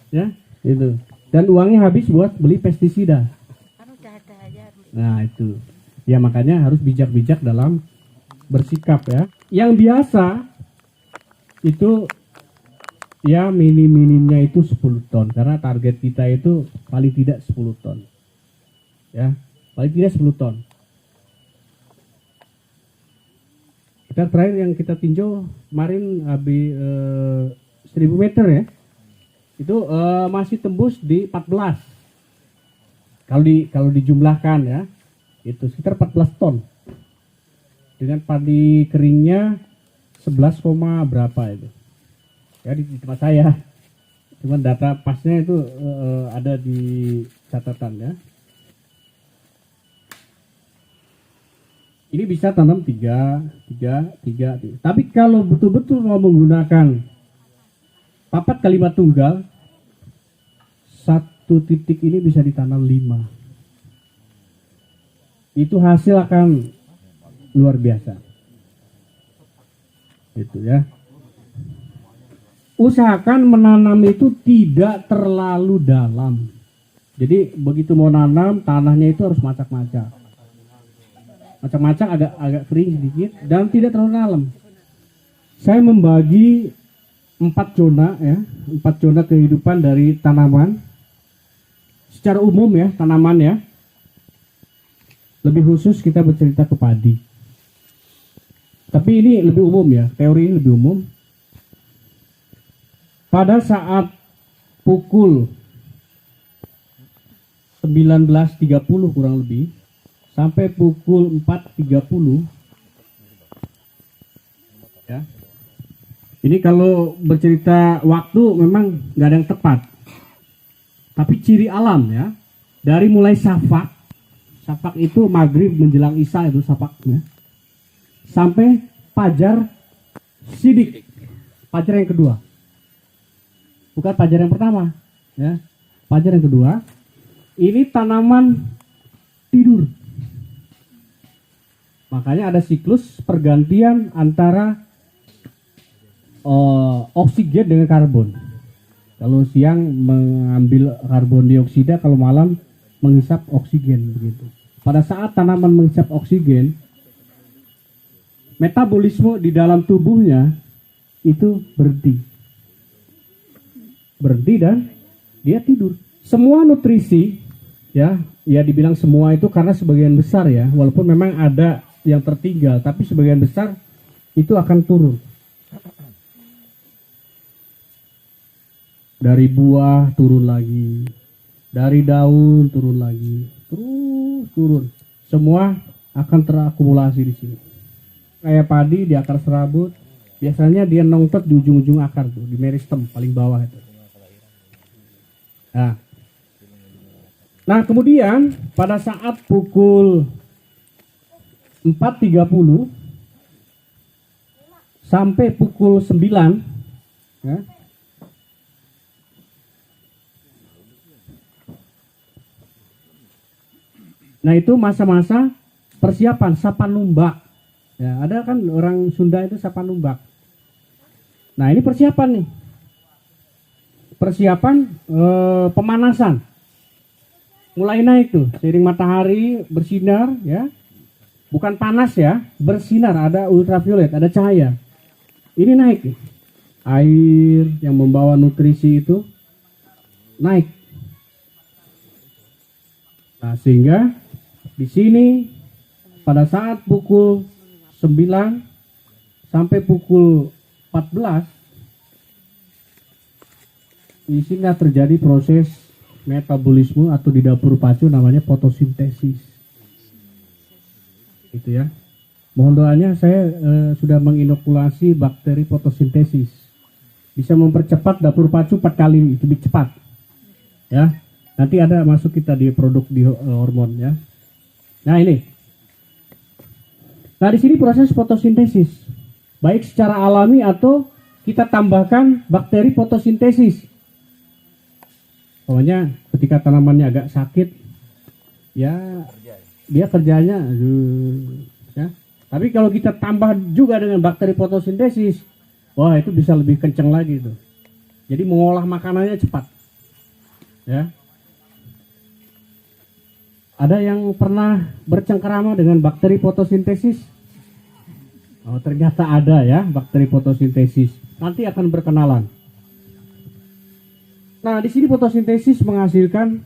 ya, itu. Dan uangnya habis buat beli pestisida. Nah itu, ya makanya harus bijak-bijak dalam bersikap ya. Yang biasa itu ya minimnya itu 10 ton karena target kita itu paling tidak 10 ton ya, paling tidak 10 ton. Kita terakhir yang kita tinjau kemarin habis 1000 meter ya, itu masih tembus di 14. Kalau dijumlahkan ya itu sekitar 14 ton dengan padi keringnya 11, berapa itu ya di tempat saya. Cuman data pasnya itu ada di catatan ya. Ini bisa tanam 3. Tapi kalau betul-betul mau menggunakan papat kalimat tunggal, satu titik ini bisa ditanam 5. Itu hasil akan luar biasa. Itu ya. Usahakan menanam itu tidak terlalu dalam. Jadi begitu mau nanam, tanahnya itu harus macak-macak. Macak-macak agak kering sedikit dan tidak terlalu dalam. Saya membagi 4 zona ya, 4 zona kehidupan dari tanaman. Secara umum ya, tanaman ya. Lebih khusus kita bercerita ke padi. Tapi ini lebih umum ya, teori ini lebih umum. Pada saat pukul 19.30 kurang lebih sampai pukul 4.30 ya. Ini kalau bercerita waktu memang nggak ada yang tepat. Tapi ciri alam ya, dari mulai syafaq itu maghrib menjelang isya itu syafaqnya, sampai fajar sidik, fajar yang kedua. Bukan fajar yang pertama, ya. Fajar yang kedua, ini tanaman tidur. Makanya ada siklus pergantian antara oksigen dengan karbon. Kalau siang mengambil karbon dioksida, kalau malam menghisap oksigen begitu. Pada saat tanaman menghisap oksigen, metabolisme di dalam tubuhnya itu berhenti dan dia tidur. Semua nutrisi ya dibilang semua itu karena sebagian besar ya, walaupun memang ada yang tertinggal, tapi sebagian besar itu akan turun. Dari buah turun lagi, dari daun turun lagi, terus turun. Semua akan terakumulasi di sini. Kayak padi di akar serabut, biasanya dia nongtot di ujung-ujung akar tuh, di meristem paling bawah itu. Nah kemudian pada saat pukul 4.30 sampai pukul 9 ya, nah itu masa-masa persiapan sapanumbak. Ya, ada kan orang Sunda itu sapanumbak. Nah, ini persiapan nih. Persiapan pemanasan. Mulai naik tuh, seiring matahari bersinar ya. Bukan panas ya, bersinar, ada ultraviolet, ada cahaya. Ini naik nih. Air yang membawa nutrisi itu naik. Nah, sehingga di sini pada saat pukul 9 sampai pukul 14 di sini terjadi proses metabolisme atau di dapur pacu namanya fotosintesis. Itu ya. Mohon doanya, saya sudah menginokulasi bakteri fotosintesis. Bisa mempercepat dapur pacu 4 kali lebih cepat. Ya. Nanti ada masuk kita di produk di hormon ya. Nah, ini. Nah, di sini proses fotosintesis. Baik secara alami atau kita tambahkan bakteri fotosintesis. Pokoknya ketika tanamannya agak sakit ya dia kerjanya ya. Tapi kalau kita tambah juga dengan bakteri fotosintesis, wah itu bisa lebih kenceng lagi tuh. Jadi mengolah makanannya cepat. Ya. Ada yang pernah bercengkerama dengan bakteri fotosintesis? Oh, ternyata ada ya bakteri fotosintesis. Nanti akan berkenalan. Nah, di sini fotosintesis menghasilkan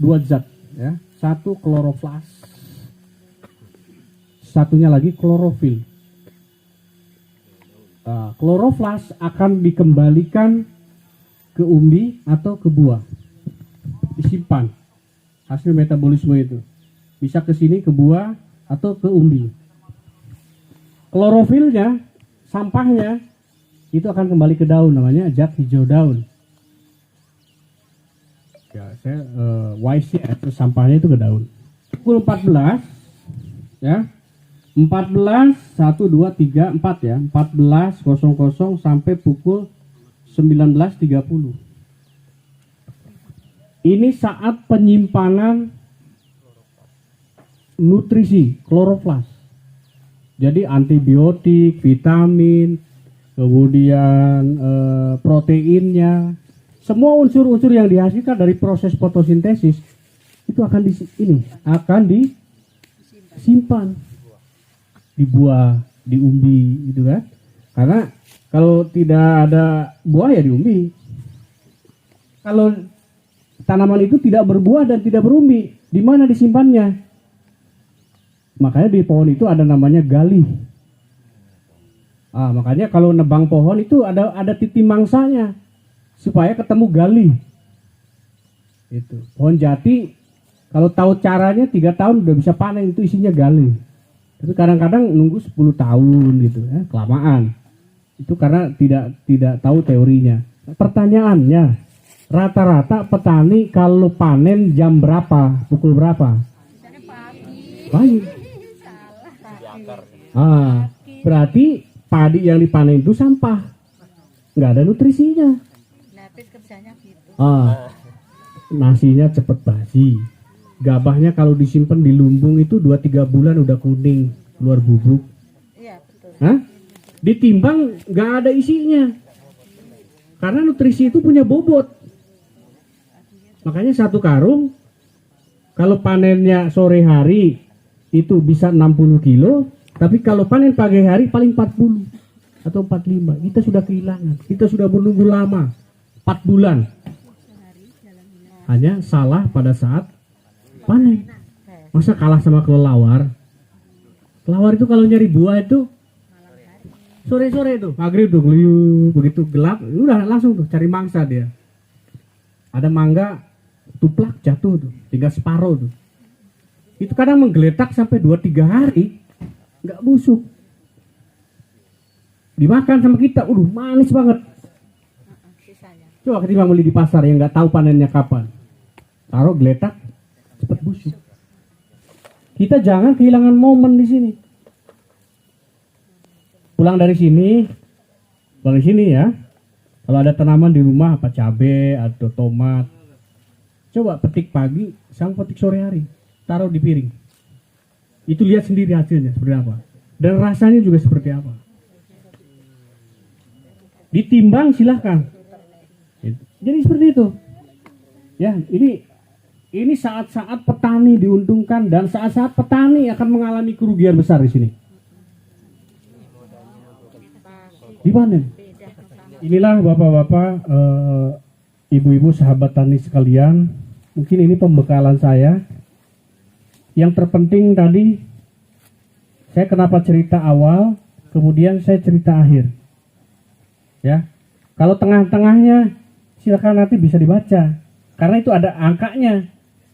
2 zat ya. Satu kloroflas, satunya lagi klorofil. Kloroflas akan dikembalikan ke umbi atau ke buah, disimpan hasil metabolisme itu bisa ke sini ke buah atau ke umbi. Klorofilnya, sampahnya itu akan kembali ke daun, namanya zat hijau daun. Ya, saya wise ya, terus sampahnya itu ke daun. Pukul 14 ya. 14 1 2 3 4 ya. 14.00 sampai pukul 19.30. Ini saat penyimpanan nutrisi kloroflas. Jadi antibiotik, vitamin, kemudian proteinnya, semua unsur-unsur yang dihasilkan dari proses fotosintesis itu akan disimpan di buah, di umbi gitu kan. Karena kalau tidak ada buah ya di umbi. Kalau tanaman itu tidak berbuah dan tidak berumbi, di mana disimpannya? Makanya di pohon itu ada namanya galih. Makanya kalau nebang pohon itu ada titik mangsanya supaya ketemu galih. Itu. Pohon jati kalau tahu caranya 3 tahun udah bisa panen, itu isinya galih. Tapi kadang-kadang nunggu 10 tahun gitu ya, kelamaan. Itu karena tidak tahu teorinya. Pertanyaannya, rata-rata petani kalau panen jam berapa? Pukul berapa? Pagi. Berarti padi yang dipanen itu sampah. Nggak ada nutrisinya. Nasinya cepet basi. Gabahnya kalau disimpan di lumbung itu 2-3 bulan udah kuning, keluar bubuk. Iya, betul. Ditimbang nggak ada isinya. Karena nutrisi itu punya bobot. Makanya 1 karung kalau panennya sore hari itu bisa 60 kilo, tapi kalau panen pagi hari paling 40 atau 45. Kita sudah kehilangan. Kita sudah menunggu lama 4 bulan. Hanya salah pada saat panen. Masa kalah sama kelelawar? Kelelawar itu kalau nyari buah itu sore-sore tuh, maghrib tuh, begitu gelap, udah langsung tuh cari mangsa dia. Ada mangga tuplak jatuh tuh, tinggal separuh tuh. Itu kadang menggeletak sampai 2-3 hari, nggak busuk. Dimakan sama kita, manis banget. Coba ketimbang beli di pasar yang nggak tahu panennya kapan, taruh geletak, cepat busuk. Kita jangan kehilangan momen di sini. Pulang dari sini ya. Kalau ada tanaman di rumah, apa cabai atau tomat, coba petik pagi, sama petik sore hari, taruh di piring. Itu lihat sendiri hasilnya seperti apa. Dan rasanya juga seperti apa. Ditimbang silahkan. Jadi seperti itu. Ya, ini saat-saat petani diuntungkan dan saat-saat petani akan mengalami kerugian besar di sini. Dipanen. Inilah bapak-bapak, ibu-ibu, sahabat tani sekalian. Mungkin ini pembekalan saya. Yang terpenting tadi, saya kenapa cerita awal, kemudian saya cerita akhir. Ya, kalau tengah-tengahnya silakan nanti bisa dibaca, karena itu ada angkanya.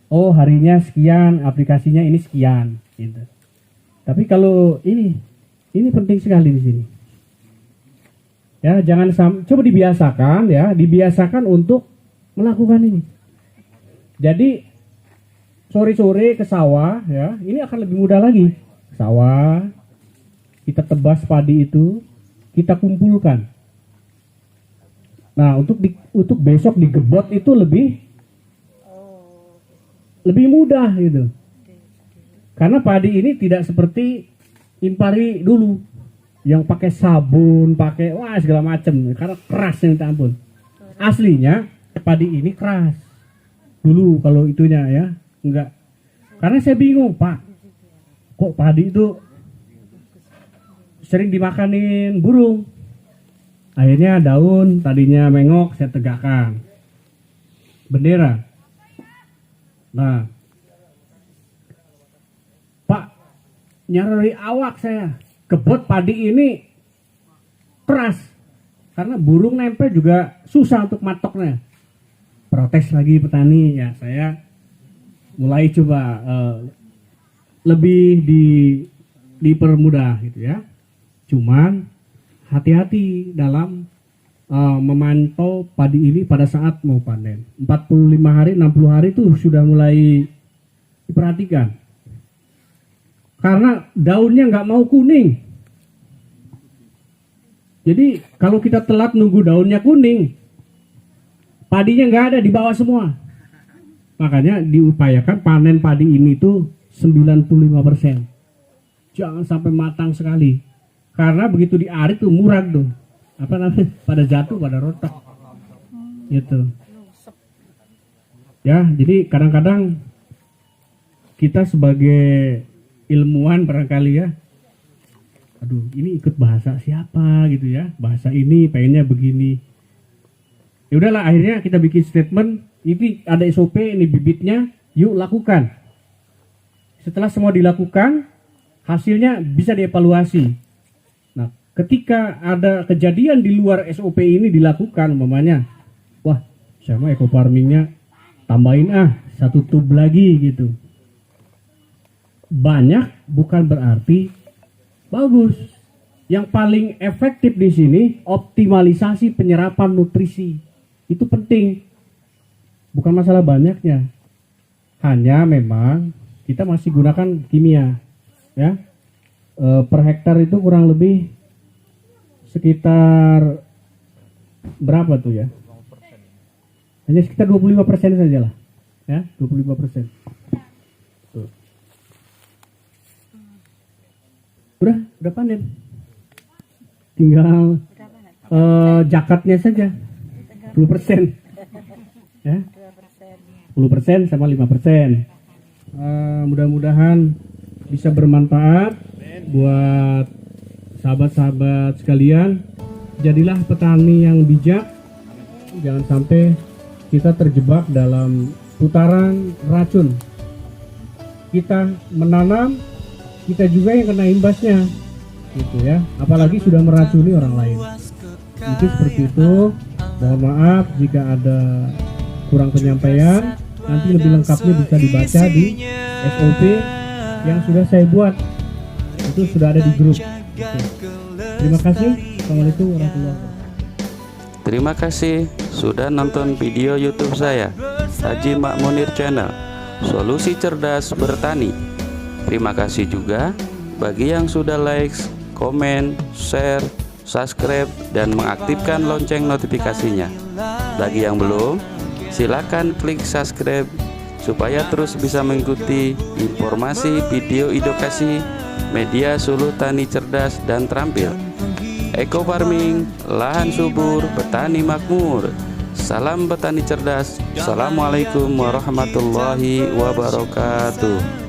Oh, harinya sekian, aplikasinya ini sekian, gitu. Tapi kalau ini penting sekali di sini. Ya, jangan coba dibiasakan ya, dibiasakan untuk melakukan ini. Jadi sore-sore ke sawah ya, ini akan lebih mudah lagi. Sawah, kita tebas padi itu, kita kumpulkan. Nah, untuk besok digebot itu lebih mudah gitu. Karena padi ini tidak seperti impari dulu yang pakai sabun, pakai segala macam, karena keras yang minta ampun. Aslinya padi ini keras. Dulu kalau itunya ya, enggak. Karena saya bingung, Pak. Kok padi itu sering dimakanin burung? Akhirnya daun tadinya mengok saya tegakkan bendera. Nah, Pak, nyari awak saya, kebot padi ini keras karena burung nempel juga susah untuk matoknya. Protes lagi petani, ya saya mulai coba lebih dipermudah gitu ya. Cuman hati-hati dalam memantau padi ini pada saat mau panen. 45 hari, 60 hari itu sudah mulai diperhatikan. Karena daunnya nggak mau kuning. Jadi kalau kita telat nunggu daunnya kuning, padinya nggak ada, di bawah semua. Makanya diupayakan panen padi ini tuh 95%. Jangan sampai matang sekali. Karena begitu diarit tuh murag tuh, pada jatuh, pada rotak, gitu. Ya, jadi kadang-kadang kita sebagai ilmuwan barangkali ya, aduh ini ikut bahasa siapa gitu ya, bahasa ini pengennya begini. Ya udahlah, akhirnya kita bikin statement, ini ada SOP, ini bibitnya, yuk lakukan. Setelah semua dilakukan, hasilnya bisa dievaluasi. Nah, ketika ada kejadian di luar SOP ini dilakukan, umpamanya, wah, saya mah eco farmingnya tambahin 1 tub lagi gitu. Banyak bukan berarti bagus. Yang paling efektif di sini optimalisasi penyerapan nutrisi. Itu penting. Bukan masalah banyaknya. Hanya memang kita masih gunakan kimia, ya. Per hektar itu kurang lebih sekitar berapa tuh ya? Hanya sekitar 25% saja lah, ya, 25%. Tuh. Udah panen. Tinggal jakatnya saja 10%, ya, 10% sama 5%. Mudah-mudahan bisa bermanfaat buat sahabat-sahabat sekalian. Jadilah petani yang bijak, jangan sampai kita terjebak dalam putaran racun. Kita menanam, kita juga yang kena imbasnya, gitu ya. Apalagi sudah meracuni orang lain. Mungkin seperti itu. Mohon maaf jika ada kurang penyampaian. Nanti lebih lengkapnya bisa dibaca di SOP yang sudah saya buat. Itu sudah ada di grup. Terima kasih. Assalamualaikum warahmatullahi wabarakatuh. Terima kasih sudah nonton video YouTube saya, Haji Makmunir Channel, Solusi Cerdas Bertani. Terima kasih juga bagi yang sudah like, komen, share, subscribe, dan mengaktifkan lonceng notifikasinya. Bagi yang belum, silakan klik subscribe supaya terus bisa mengikuti informasi video edukasi media Suluh Tani Cerdas dan Terampil. Eco farming, lahan subur, petani makmur. Salam petani cerdas. Assalamualaikum warahmatullahi wabarakatuh.